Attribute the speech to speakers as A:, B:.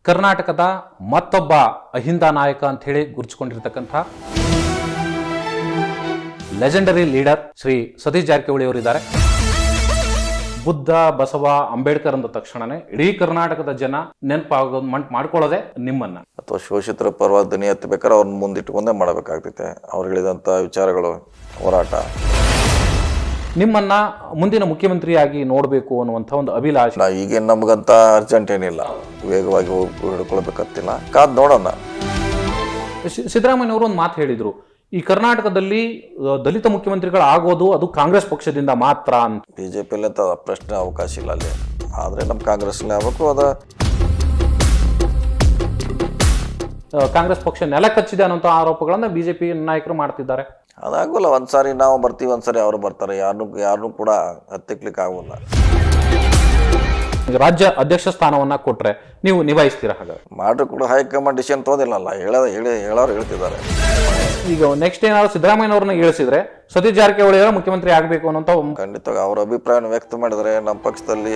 A: ಕರ್ನಾಟಕದ ಮತ್ತೊಬ್ಬ ಅಹಿಂದ ನಾಯಕ ಅಂತ ಹೇಳಿ ಗುರುತಿಸಿಕೊಂಡಿರ್ತಕ್ಕಂಥ ಲೆಜೆಂಡರಿ ಲೀಡರ್ ಶ್ರೀ ಸತೀಶ್ ಜಾರಕಿಹೊಳಿ ಅವರಿದ್ದಾರೆ. ಬುದ್ಧ, ಬಸವ, ಅಂಬೇಡ್ಕರ್ ಅಂದ ತಕ್ಷಣನೇ ಇಡೀ ಕರ್ನಾಟಕದ ಜನ ನೆನಪಾಗೋದು ಮಾಡ್ಕೊಳ್ಳೋದೆ ನಿಮ್ಮನ್ನ.
B: ಅಥವಾ ಶೋಷಿತರ ಪರವಾಗಿ ಧ್ವನಿ ಎತ್ತಬೇಕಾದ್ರೆ ಅವ್ರನ್ನ ಮುಂದಿಟ್ಟುಕೊಂಡೇ ಮಾಡಬೇಕಾಗ್ತೈತೆ. ಅವ್ರು ಹೇಳಿದಂಥ ವಿಚಾರಗಳು, ಹೋರಾಟ.
A: ನಿಮ್ಮನ್ನ ಮುಂದಿನ ಮುಖ್ಯಮಂತ್ರಿಯಾಗಿ ನೋಡಬೇಕು ಅನ್ನುವಂಥ ಒಂದು ಅಭಿಲಾಷೆ.
B: ಈಗೇನು ನಮಗಂತ ಅರ್ಜೆಂಟ್ ಏನಿಲ್ಲ, ವೇಗವಾಗಿ ಹೋಗಿ ಹಿಡ್ಕೊಳ್ಬೇಕಂತಿಲ್ಲ, ಕಾದ್ ನೋಡೋಣ.
A: ಸಿದ್ದರಾಮಯ್ಯ ಅವರು ಒಂದು ಮಾತು ಹೇಳಿದ್ರು, ಈ ಕರ್ನಾಟಕದಲ್ಲಿ ದಲಿತ ಮುಖ್ಯಮಂತ್ರಿಗಳು ಆಗೋದು ಅದು ಕಾಂಗ್ರೆಸ್ ಪಕ್ಷದಿಂದ ಮಾತ್ರ ಅಂತ.
B: ಬಿಜೆಪಿಯಲ್ಲಿ ಅಂತ ಪ್ರಶ್ನೆ ಅವಕಾಶ ಇಲ್ಲ ಅಲ್ಲಿ. ಆದರೆ ನಮ್ಮ ಕಾಂಗ್ರೆಸ್ನೇ ಆಗಬೇಕು.
A: ಕಾಂಗ್ರೆಸ್ ಪಕ್ಷ ನೆಲ ಕಚ್ಚಿದೆ ಅನ್ನೋ ಆರೋಪಗಳನ್ನ ಬಿಜೆಪಿ ನಾಯಕರು ಮಾಡ್ತಿದ್ದಾರೆ.
B: ಅದಾಗೋಲ್ಲ. ಒಂದ್ಸಾರಿ ನಾವು ಬರ್ತೀವಿ, ಒಂದ್ಸಾರಿ ಅವರು ಬರ್ತಾರೆ. ಯಾರನ್ನೂ ಕೂಡ ಹತ್ತಿಕ್ಲಿಕ್ಕೆ ಆಗೋಲ್ಲ.
A: ರಾಜ್ಯ ಅಧ್ಯಕ್ಷ ಸ್ಥಾನವನ್ನ ಕೊಟ್ರೆ ನೀವು ನಿಭಾಯಿಸ್ತೀರಾ? ಹಾಗಾದ್ರೆ
B: ಮಾಡ್ರು ಕೂಡ ಹೈಕಮಾಂಡ್ ಡಿಸಿಷನ್ ತೋದಿಲ್ಲಲ್ಲ, ಹೇಳೋರು ಹೇಳ್ತಿದ್ದಾರೆ.
A: ಈಗ ನೆಕ್ಸ್ಟ್ ಏನಾದ್ರು ಸಿದ್ದರಾಮಯ್ಯ ಅವ್ರನ್ನ ಇಳಿಸಿದ್ರೆ ಸತೀಶ್ ಜಾರಕಿಹೊಳಿ ಮುಖ್ಯಮಂತ್ರಿ ಆಗಬೇಕು ಅನ್ನೋ
B: ಖಂಡಿತವಾಗಿ ಅವ್ರ ಅಭಿಪ್ರಾಯವನ್ನು ವ್ಯಕ್ತ ಮಾಡಿದರೆ ನಮ್ಮ ಪಕ್ಷದಲ್ಲಿ